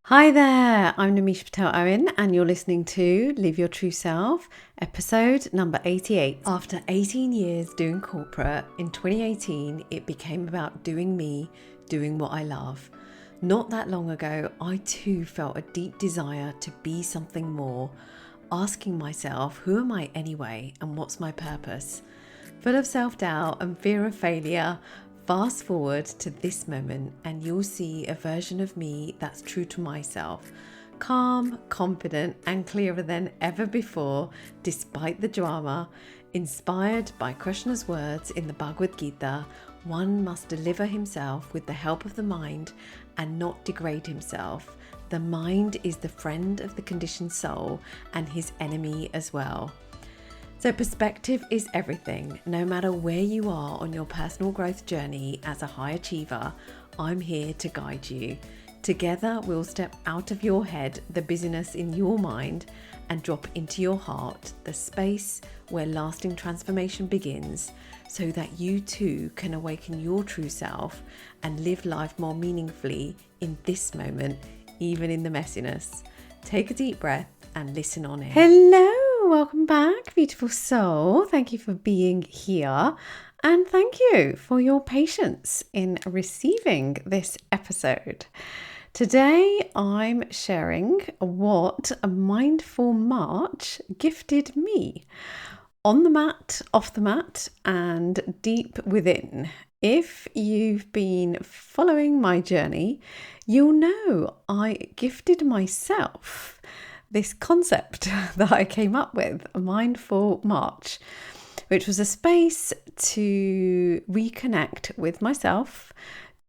Hi there, I'm Namisha Patel Owen, and you're listening to Live Your True Self, episode number 88. After 18 years doing corporate, in 2018, it became about doing me, doing what I love. Not that long ago, I too felt a deep desire to be something more, asking myself, who am I anyway, and what's my purpose? Full of self-doubt and fear of failure, fast forward to this moment and you'll see a version of me that's true to myself, calm, confident, and clearer than ever before, despite the drama. Inspired by Krishna's words in the Bhagavad Gita, one must deliver himself with the help of the mind and not degrade himself. The mind is the friend of the conditioned soul and his enemy as well. So perspective is everything. No matter where you are on your personal growth journey as a high achiever, I'm here to guide you. Together, we'll step out of your head, the busyness in your mind, and drop into your heart, the space where lasting transformation begins, so that you too can awaken your true self and live life more meaningfully in this moment, even in the messiness. Take a deep breath and listen on in. Hello, welcome back, beautiful soul. Thank you for being here, and thank you for your patience in receiving this episode. Today, I'm sharing what a mindful March gifted me on the mat, off the mat, and deep within. If you've been following my journey, you'll know I gifted myself this concept that I came up with, a mindful March, which was a space to reconnect with myself,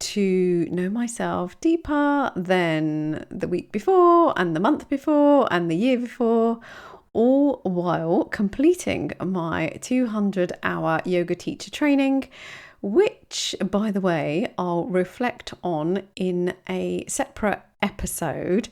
to know myself deeper than the week before and the month before and the year before, all while completing my 200-hour yoga teacher training, which, by the way, I'll reflect on in a separate episode,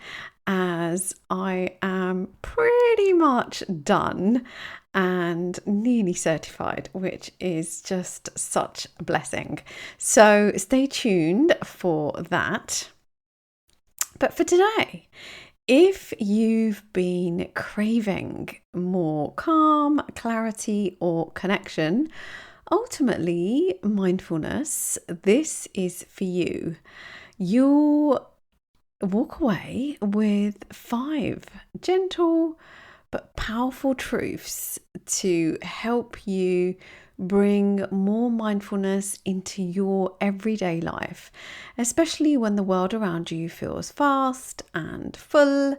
as I am pretty much done and nearly certified, which is just such a blessing. So stay tuned for that. But for today, if you've been craving more calm, clarity, or connection, ultimately mindfulness, this is for you. You'll walk away with 5 gentle but powerful truths to help you bring more mindfulness into your everyday life, especially when the world around you feels fast and full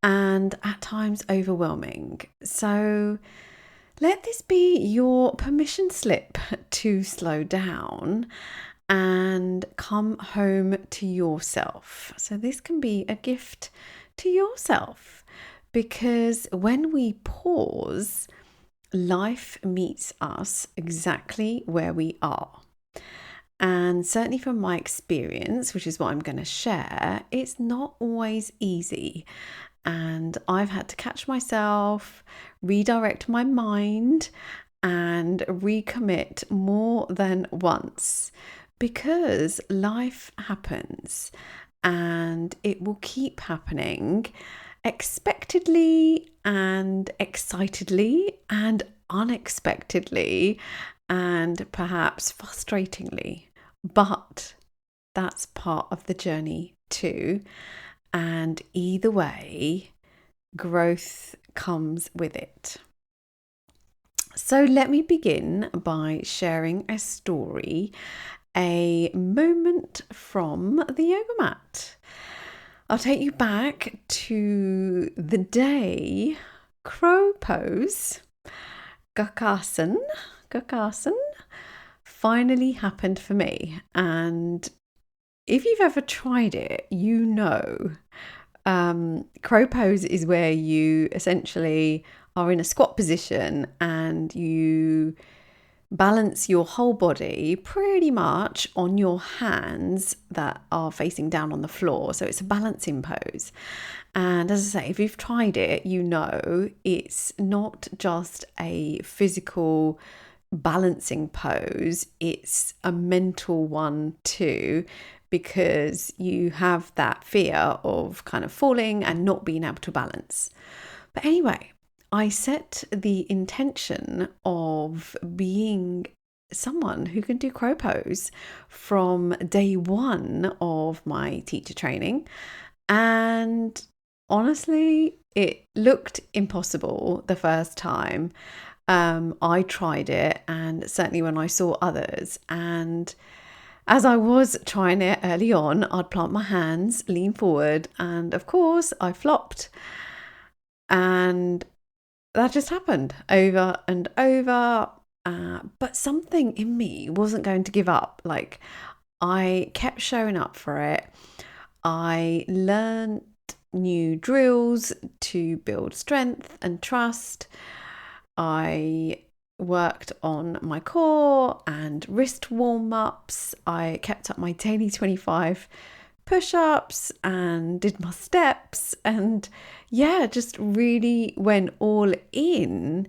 and at times overwhelming. So let this be your permission slip to slow down and come home to yourself. So this can be a gift to yourself, because when we pause, life meets us exactly where we are. And certainly from my experience, which is what I'm going to share, it's not always easy. And I've had to catch myself, redirect my mind, and recommit more than once, because life happens and it will keep happening expectedly and excitedly and unexpectedly and perhaps frustratingly. But that's part of the journey too. And either way, growth comes with it. So let me begin by sharing a story, a moment from the yoga mat. I'll take you back to the day crow pose, Gakasana, finally happened for me. And if you've ever tried it, you know, crow pose is where you essentially are in a squat position and you balance your whole body pretty much on your hands that are facing down on the floor. So it's a balancing pose. And as I say, if you've tried it, you know it's not just a physical balancing pose, it's a mental one too, because you have that fear of kind of falling and not being able to balance. But anyway, I set the intention of being someone who can do crow pose from day one of my teacher training. And honestly, it looked impossible the first time. I tried it, and certainly when I saw others, and as I was trying it early on, I'd plant my hands, lean forward, and of course I flopped. And that just happened over and over. But something in me wasn't going to give up. Like, I kept showing up for it. I learned new drills to build strength and trust. I worked on my core and wrist warm-ups. I kept up my daily 25 push-ups and did my steps, and just really went all in,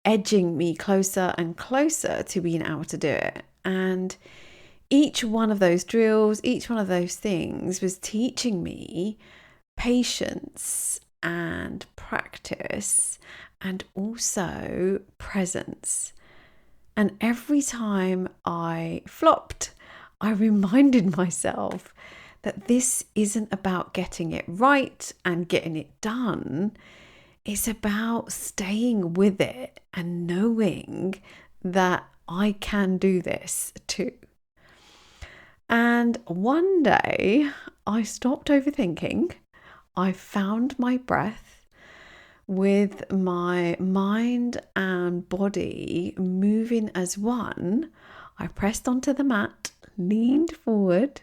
edging me closer and closer to being able to do it. And each one of those drills, each one of those things was teaching me patience and practice and also presence. And every time I flopped, I reminded myself that this isn't about getting it right and getting it done. It's about staying with it and knowing that I can do this too. And one day I stopped overthinking. I found my breath with my mind and body moving as one. I pressed onto the mat, leaned forward,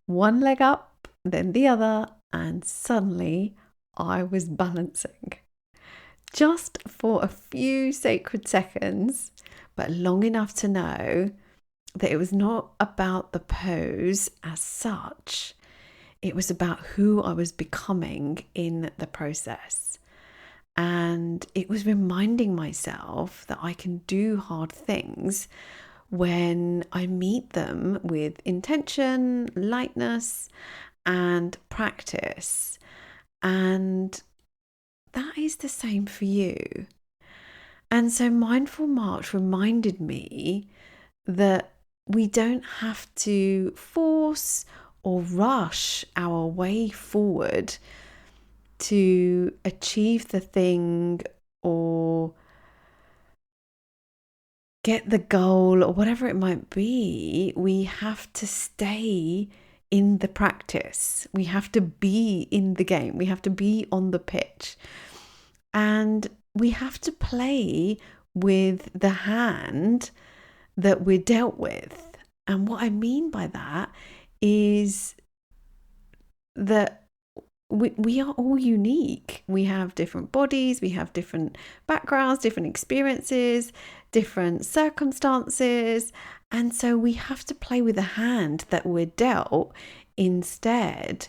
one leg up, then the other, and suddenly I was balancing. Just for a few sacred seconds, but long enough to know that it was not about the pose as such. It was about who I was becoming in the process. And it was reminding myself that I can do hard things when I meet them with intention, lightness, and practice. And that is the same for you. And so Mindful March reminded me that we don't have to force or rush our way forward to achieve the thing or get the goal or whatever it might be. We have to stay in the practice. We have to be in the game. We have to be on the pitch. And we have to play with the hand that we're dealt with. And what I mean by that is that we are all unique. We have different bodies, we have different backgrounds, different experiences, different circumstances. And so we have to play with the hand that we're dealt instead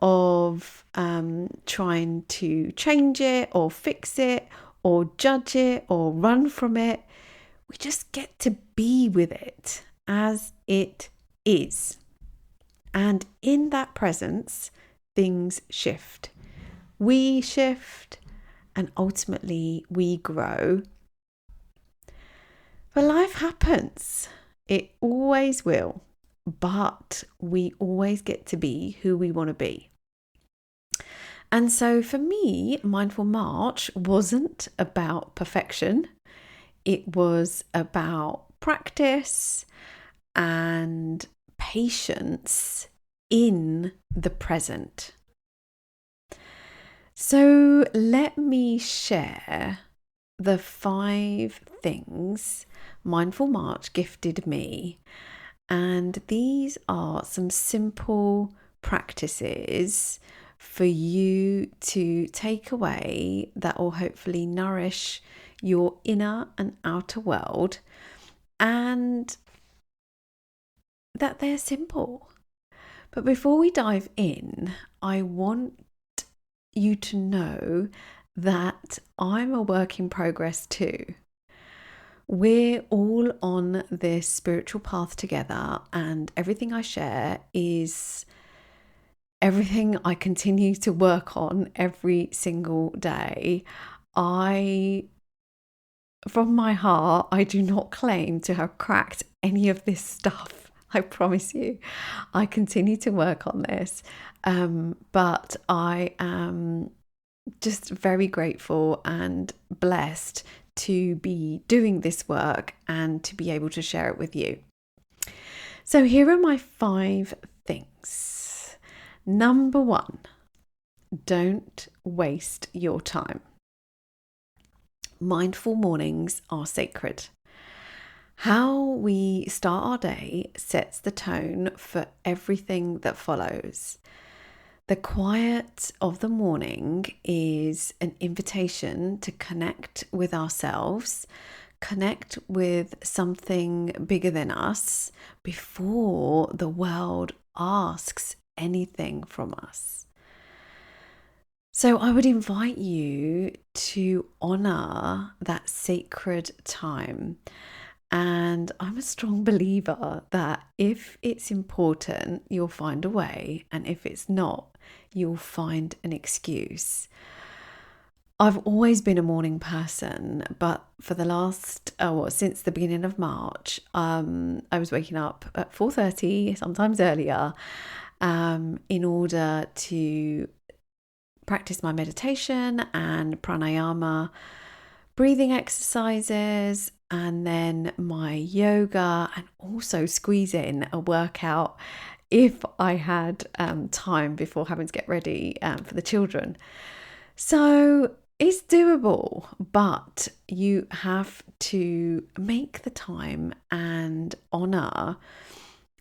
of trying to change it or fix it or judge it or run from it. We just get to be with it as it is. And in that presence, things shift. We shift, and ultimately we grow. But life happens. It always will. But we always get to be who we want to be. And so for me, Mindful March wasn't about perfection. It was about practice and patience in the present. So let me share the 5 things Mindful March gifted me. And these are some simple practices for you to take away that will hopefully nourish your inner and outer world, and that they're simple. But before we dive in, I want you to know that I'm a work in progress too. We're all on this spiritual path together, and everything I share is everything I continue to work on every single day. From my heart, I do not claim to have cracked any of this stuff. I promise you, I continue to work on this. But I am just very grateful and blessed to be doing this work and to be able to share it with you. So here are my 5 things. Number 1, don't waste your time. Mindful mornings are sacred. How we start our day sets the tone for everything that follows. The quiet of the morning is an invitation to connect with ourselves, connect with something bigger than us before the world asks anything from us. So I would invite you to honor that sacred time. And I'm a strong believer that if it's important, you'll find a way. And if it's not, you'll find an excuse. I've always been a morning person, but for the last, since the beginning of March, I was waking up at 4:30, sometimes earlier, in order to practice my meditation and pranayama, breathing exercises, and then my yoga, and also squeeze in a workout if I had time before having to get ready for the children. So it's doable, but you have to make the time and honor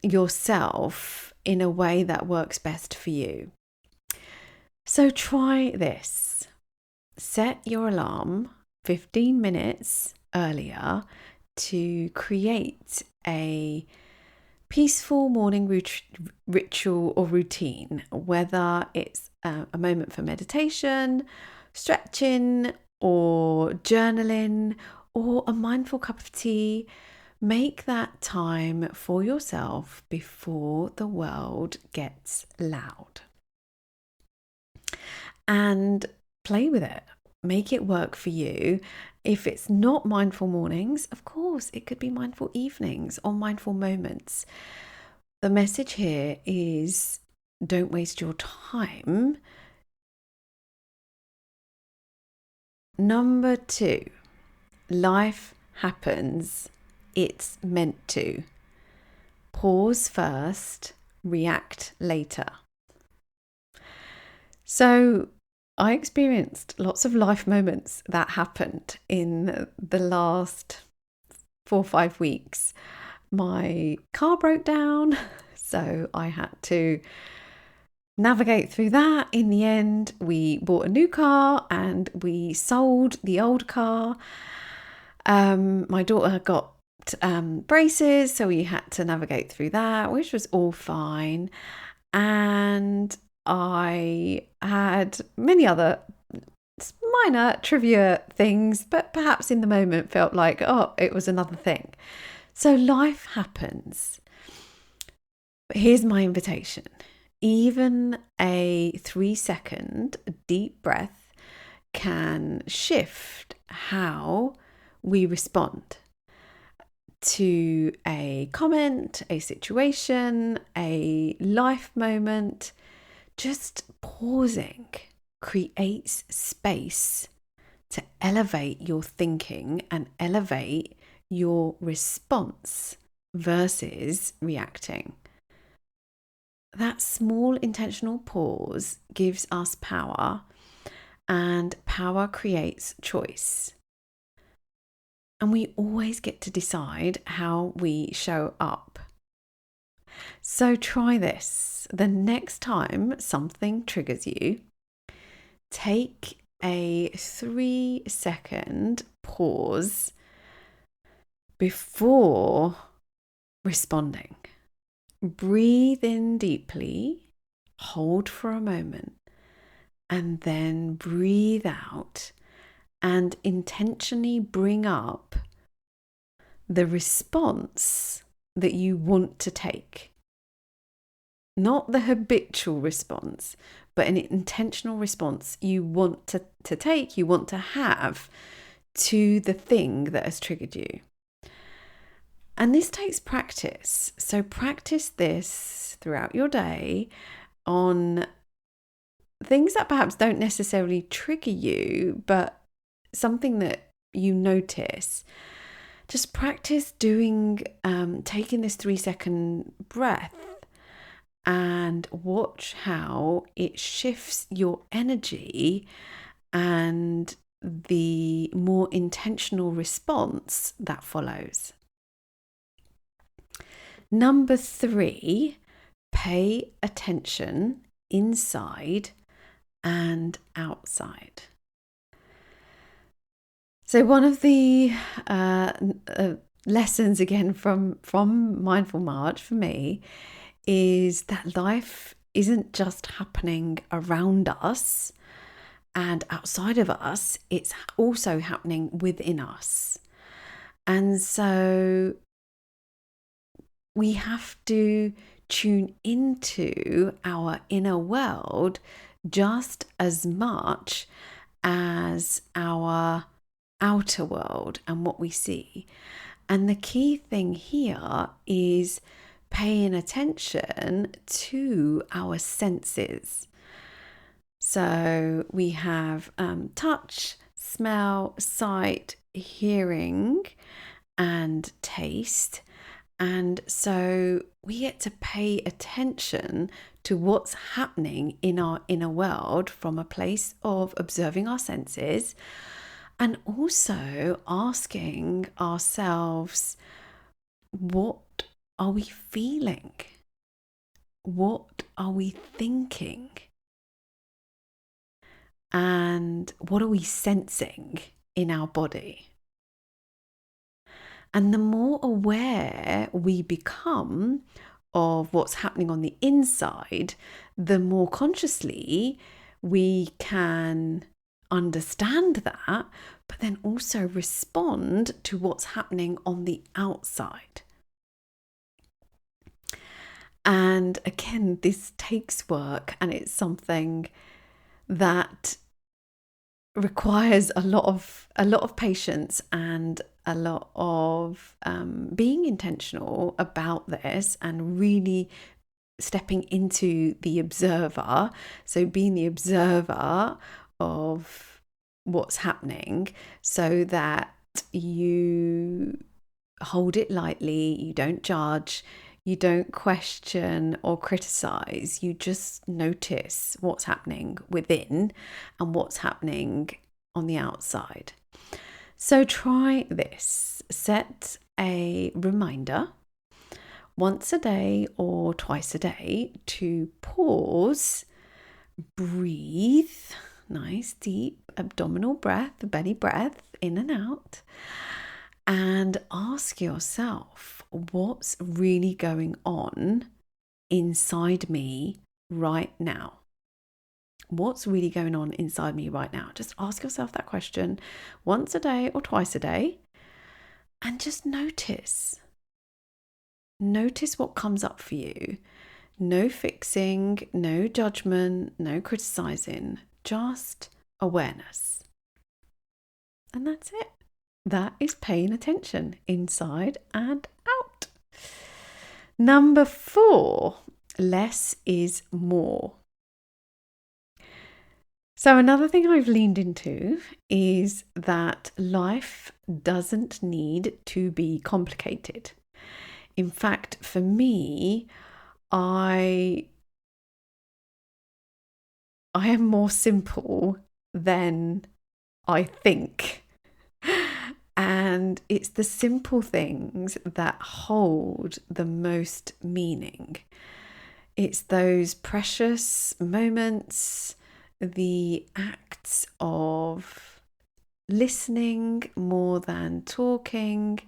yourself in a way that works best for you. So try this. Set your alarm 15 minutes earlier to create a peaceful morning ritual or routine, whether it's a moment for meditation, stretching, or journaling, or a mindful cup of tea. Make that time for yourself before the world gets loud. And play with it. Make it work for you. If it's not mindful mornings, of course, it could be mindful evenings or mindful moments. The message here is don't waste your time. Number 2, life happens. It's meant to. Pause first, react later. So I experienced lots of life moments that happened in the last 4 or 5 weeks. My car broke down, so I had to navigate through that. In the end, we bought a new car and we sold the old car. My daughter got braces, so we had to navigate through that, which was all fine. And I had many other minor trivia things, but perhaps in the moment felt like, it was another thing. So life happens. But here's my invitation. Even a 3-second deep breath can shift how we respond to a comment, a situation, a life moment. Just pausing creates space to elevate your thinking and elevate your response versus reacting. That small intentional pause gives us power, and power creates choice. And we always get to decide how we show up. So try this. The next time something triggers you, take a 3-second pause before responding. Breathe in deeply, hold for a moment, and then breathe out and intentionally bring up the response that you want to take. Not the habitual response, but an intentional response you want to take, you want to have to the thing that has triggered you. And this takes practice. So practice this throughout your day on things that perhaps don't necessarily trigger you, but something that you notice. Just practice doing, taking this 3-second breath and watch how it shifts your energy and the more intentional response that follows. Number 3, pay attention inside and outside. So one of the lessons again from Mindful March for me is that life isn't just happening around us and outside of us, it's also happening within us. And so we have to tune into our inner world just as much as our outer world and what we see. And the key thing here is paying attention to our senses. So we have touch, smell, sight, hearing, and taste. And so we get to pay attention to what's happening in our inner world from a place of observing our senses, and also asking ourselves, what are we feeling? What are we thinking? And what are we sensing in our body? And the more aware we become of what's happening on the inside, the more consciously we can understand that, but then also respond to what's happening on the outside. And again, this takes work, and it's something that requires a lot of patience and a lot of being intentional about this, and really stepping into the observer. So being the observer of what's happening, so that you hold it lightly, you don't judge, you don't question or criticize, you just notice what's happening within and what's happening on the outside. So try this. Set a reminder once a day or twice a day to pause, breathe, nice deep abdominal breath, belly breath, in and out, and ask yourself, what's really going on inside me right now? What's really going on inside me right now? Just ask yourself that question once a day or twice a day, and just notice. Notice what comes up for you. No fixing, no judgment, no criticizing, just awareness. And that's it. That is paying attention inside and out. Number 4, less is more. So another thing I've leaned into is that life doesn't need to be complicated. In fact, for me, I am more simple than I think. And it's the simple things that hold the most meaning. It's those precious moments, the acts of listening more than talking.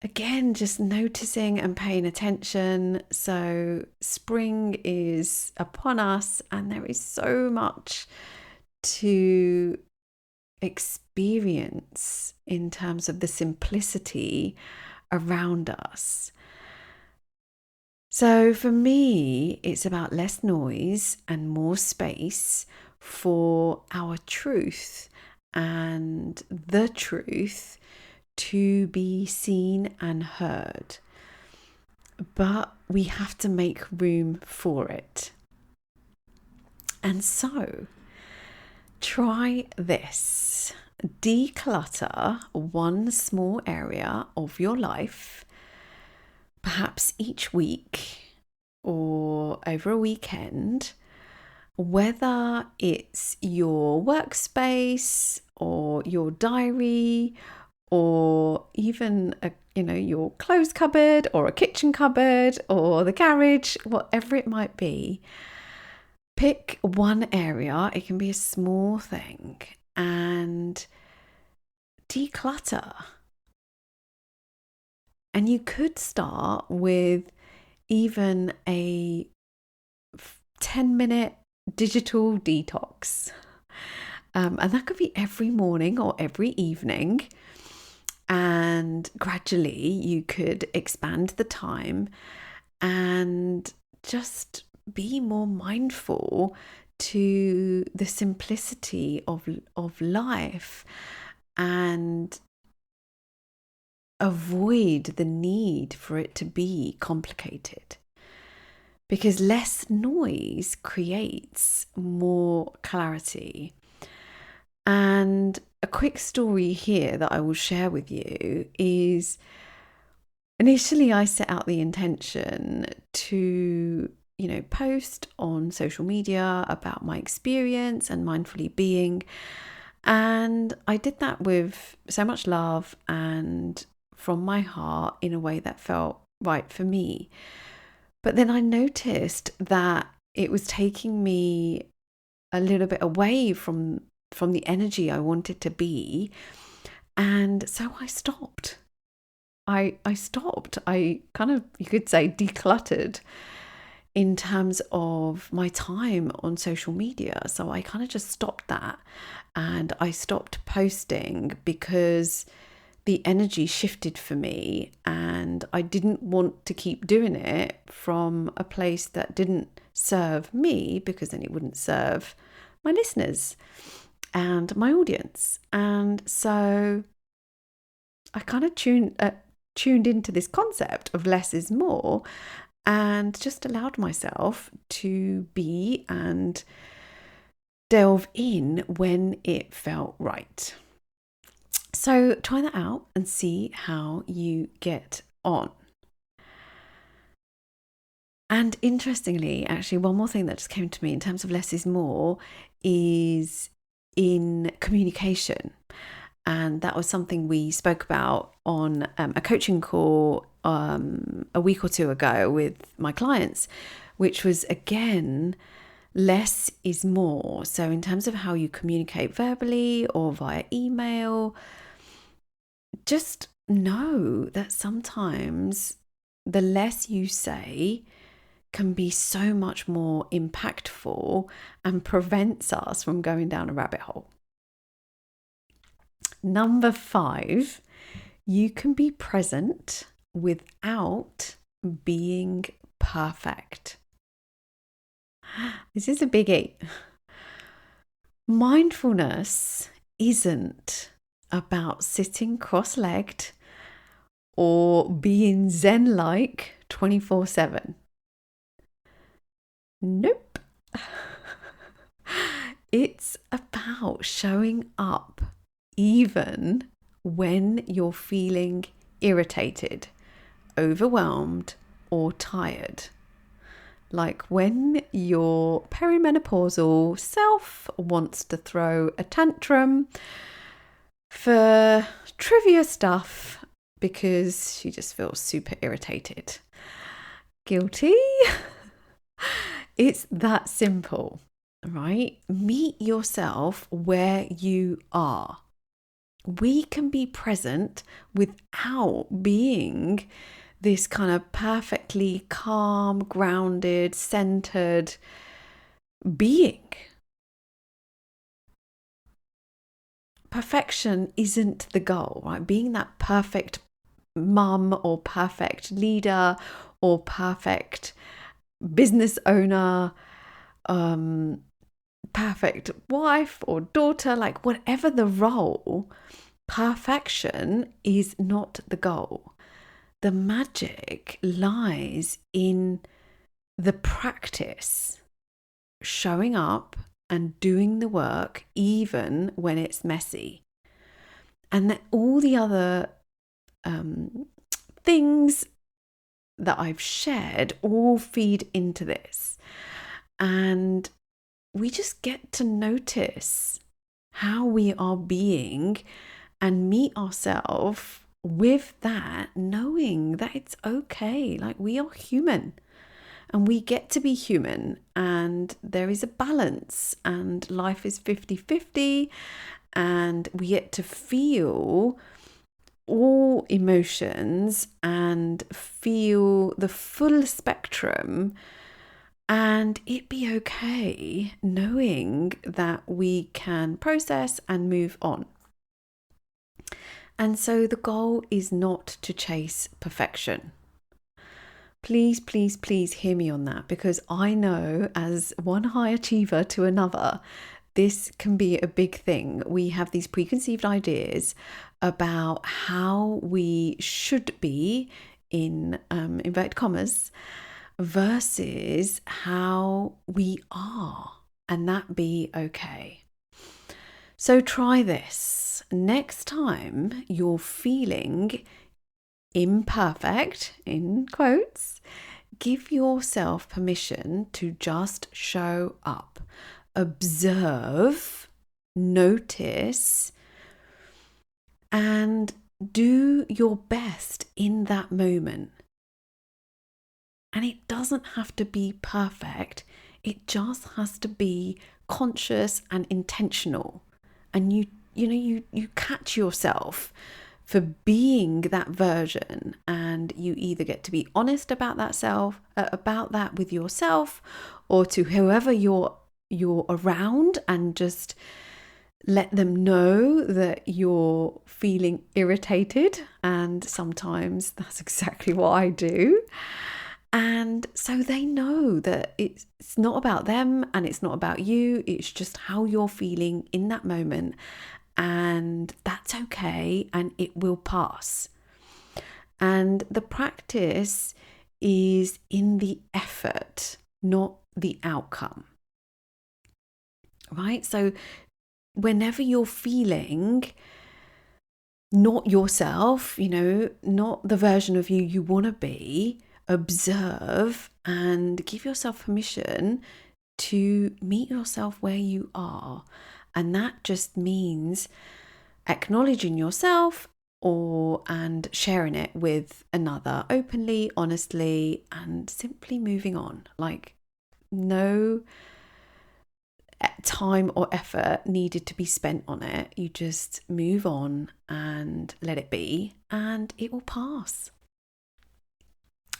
Again, just noticing and paying attention. So spring is upon us, and there is so much to experience in terms of the simplicity around us. So for me, it's about less noise and more space for our truth and the truth to be seen and heard. But we have to make room for it. And so, try this. Declutter one small area of your life, perhaps each week or over a weekend, whether it's your workspace or your diary or even your clothes cupboard or a kitchen cupboard or the garage, whatever it might be. Pick one area, it can be a small thing, and declutter. And you could start with even a 10-minute digital detox. And that could be every morning or every evening. And gradually you could expand the time and just be more mindful to the simplicity of life and avoid the need for it to be complicated, because less noise creates more clarity. And a quick story here that I will share with you is, initially I set out the intention to post on social media about my experience and mindfully being. And I did that with so much love and from my heart in a way that felt right for me. But then I noticed that it was taking me a little bit away from the energy I wanted to be. And so I stopped. I stopped. I kind of, you could say, decluttered in terms of my time on social media. So I kind of just stopped that and I stopped posting because the energy shifted for me and I didn't want to keep doing it from a place that didn't serve me, because then it wouldn't serve my listeners and my audience. And so I kind of tuned into this concept of less is more and just allowed myself to be and delve in when it felt right. So try that out and see how you get on. And interestingly, actually, one more thing that just came to me in terms of less is more is in communication. And that was something we spoke about on a coaching call a week or two ago with my clients, which was, again, less is more. So in terms of how you communicate verbally or via email, just know that sometimes the less you say can be so much more impactful and prevents us from going down a rabbit hole. Number 5, you can be present without being perfect. This is a biggie. Mindfulness isn't about sitting cross-legged or being zen-like 24/7. Nope. It's about showing up even when you're feeling irritated, overwhelmed, or tired. Like when your perimenopausal self wants to throw a tantrum for trivia stuff because she just feels super irritated. Guilty? It's that simple, right? Meet yourself where you are. We can be present without being this kind of perfectly calm, grounded, centered being. perfection isn't the goal, right? Being that perfect mum or perfect leader or perfect business owner, perfect wife or daughter, like whatever the role, perfection is not the goal. The magic lies in the practice, showing up and doing the work even when it's messy. And that all the other things that I've shared all feed into this. And we just get to notice how we are being and meet ourselves with that, knowing that it's okay. Like, we are human and we get to be human, and there is a balance, and life is 50-50, and we get to feel all emotions and feel the full spectrum, and it be okay knowing that we can process and move on. And so the goal is not to chase perfection. Please, please, please hear me on that, because I know as one high achiever to another, this can be a big thing. We have these preconceived ideas about how we should be, in inverted commas, versus how we are, and that be okay. So try this. Next time you're feeling imperfect, in quotes, give yourself permission to just show up, observe, notice, and do your best in that moment. And it doesn't have to be perfect. It just has to be conscious and intentional. And you catch yourself for being that version, and you either get to be honest about that with yourself, or to whoever you're around, and just let them know that you're feeling irritated. And sometimes that's exactly what I do. And so they know that it's not about them and it's not about you. It's just how you're feeling in that moment. And that's okay, and it will pass. And the practice is in the effort, not the outcome. Right? So whenever you're feeling not yourself, not the version of you want to be, observe and give yourself permission to meet yourself where you are. And that just means acknowledging yourself and sharing it with another openly, honestly, and simply moving on. Like, no time or effort needed to be spent on it. You just move on and let it be, and it will pass.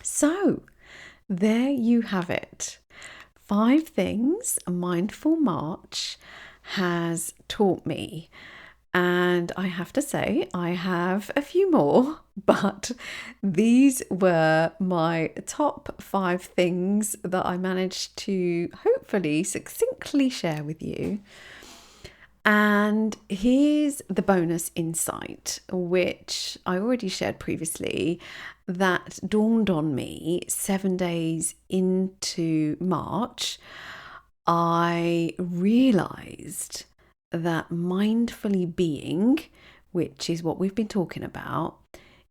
So there you have it. 5 things Mindful March has taught me. And I have to say, I have a few more, but these were my top 5 things that I managed to hopefully succinctly share with you. And here's the bonus insight, which I already shared previously, that dawned on me 7 days into March. I realized that mindfully being, which is what we've been talking about,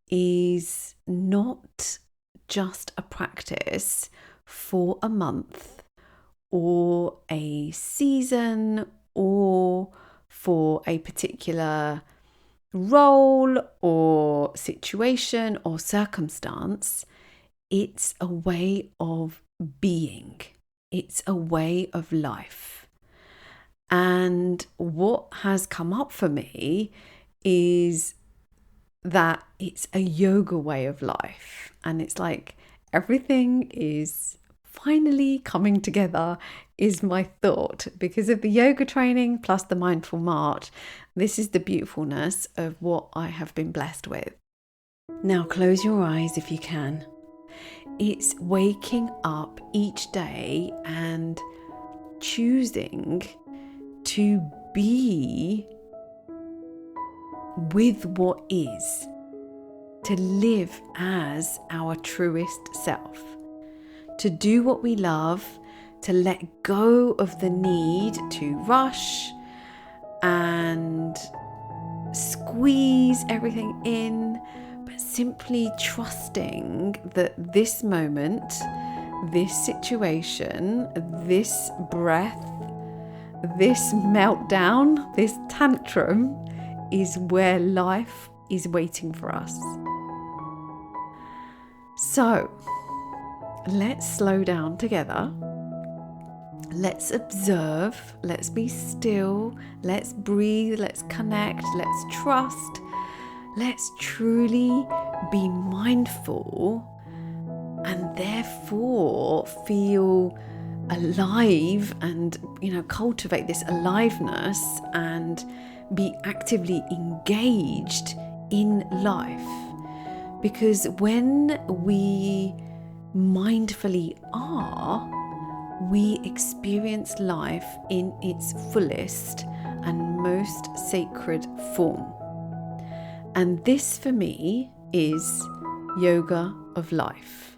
is not just a practice for a month or a season or for a particular role or situation or circumstance. It's a way of being. It's a way of life. And what has come up for me is that it's a yoga way of life. And it's like everything is finally coming together is my thought. Because of the yoga training plus the mindful march, this is the beautifulness of what I have been blessed with. Now close your eyes if you can. It's waking up each day and choosing to be with what is, to live as our truest self, to do what we love, to let go of the need to rush and squeeze everything in, but simply trusting that this moment, this situation, this breath, this meltdown, this tantrum is where life is waiting for us. So let's slow down together. Let's observe, let's be still, let's breathe, let's connect, let's trust, let's truly be mindful and therefore feel alive and, cultivate this aliveness and be actively engaged in life. Because when we mindfully are, we experience life in its fullest and most sacred form. And this for me is yoga of life.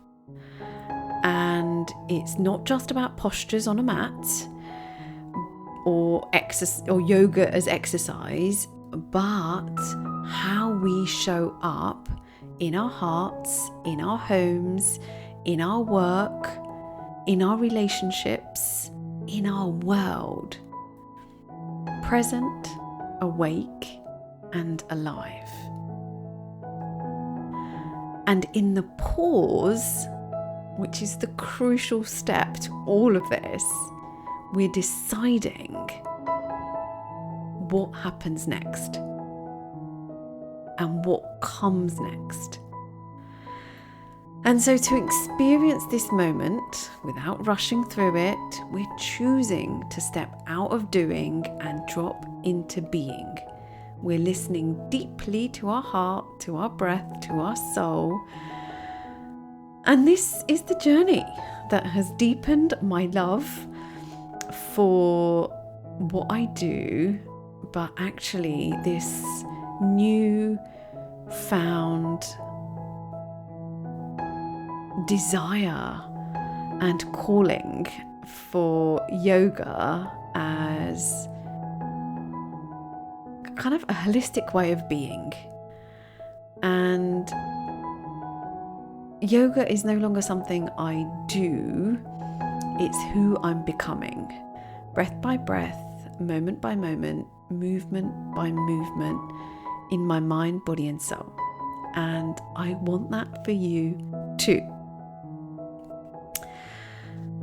And it's not just about postures on a mat or yoga as exercise, but how we show up in our hearts, in our homes, in our work, in our relationships, in our world, present, awake, and alive. And in the pause, which is the crucial step to all of this, we're deciding what happens next and what comes next. And so to experience this moment without rushing through it, we're choosing to step out of doing and drop into being. We're listening deeply to our heart, to our breath, to our soul. And this is the journey that has deepened my love for what I do, but actually this new found desire and calling for yoga as kind of a holistic way of being. And yoga is no longer something I do, it's who I'm becoming. Breath by breath, moment by moment, movement by movement in my mind, body and soul. And I want that for you too.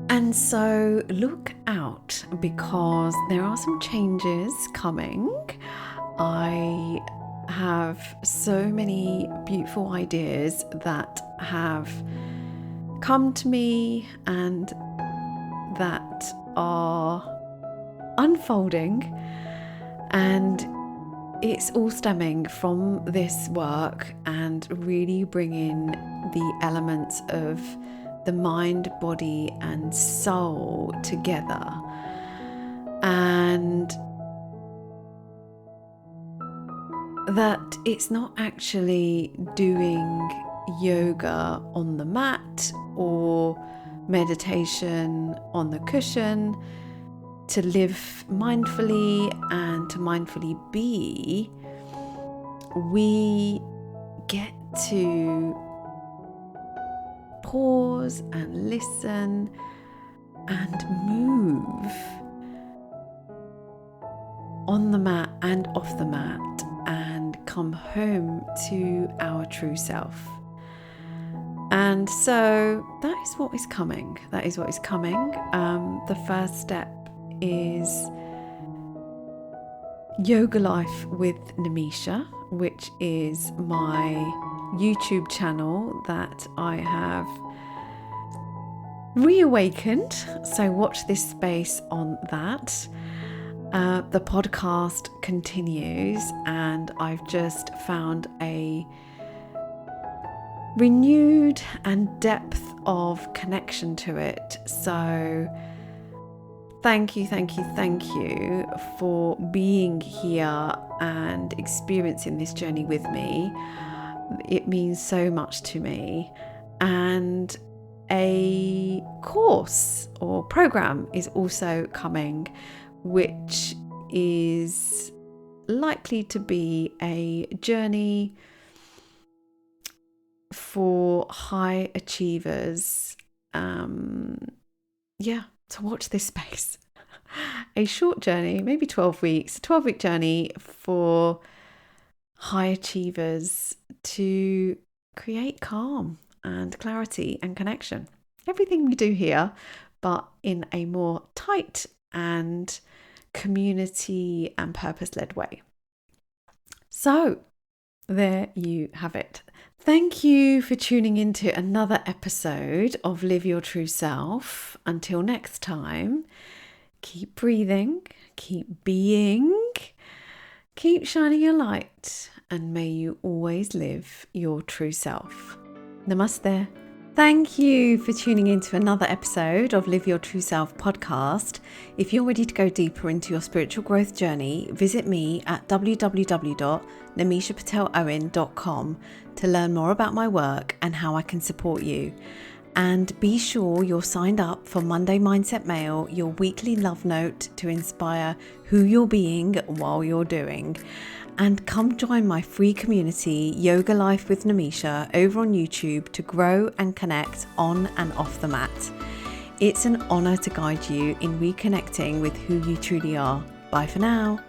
And so look out, because there are some changes coming. I have so many beautiful ideas that have come to me and that are unfolding, and it's all stemming from this work and really bringing the elements of the mind, body and soul together. And that it's not actually doing yoga on the mat or meditation on the cushion to live mindfully and to mindfully be. We get to pause and listen and move on the mat and off the mat and come home to our true self. And so that is what is coming. That is what is coming. The first step is Yoga Life with Nimisha, which is my YouTube channel that I have reawakened. So watch this space on that. The podcast continues, and I've just found a renewed and depth of connection to it. So thank you for being here and experiencing this journey with me. It means so much to me. And a course or program is also coming, which is likely to be a journey for high achievers. To watch this space. A short journey, maybe 12 weeks, a 12-week journey for high achievers to create calm and clarity and connection. Everything we do here, but in a more tight and community and purpose-led way. So there you have it. Thank you for tuning into another episode of Live Your True Self. Until next time, keep breathing, keep being, keep shining your light, and may you always live your true self. Namaste. Thank you for tuning in to another episode of Live Your True Self podcast. If you're ready to go deeper into your spiritual growth journey, visit me at www.namishapatelowen.com to learn more about my work and how I can support you. And be sure you're signed up for Monday Mindset Mail, your weekly love note to inspire who you're being while you're doing. And come join my free community, Yoga Life with Namisha, over on YouTube to grow and connect on and off the mat. It's an honor to guide you in reconnecting with who you truly are. Bye for now.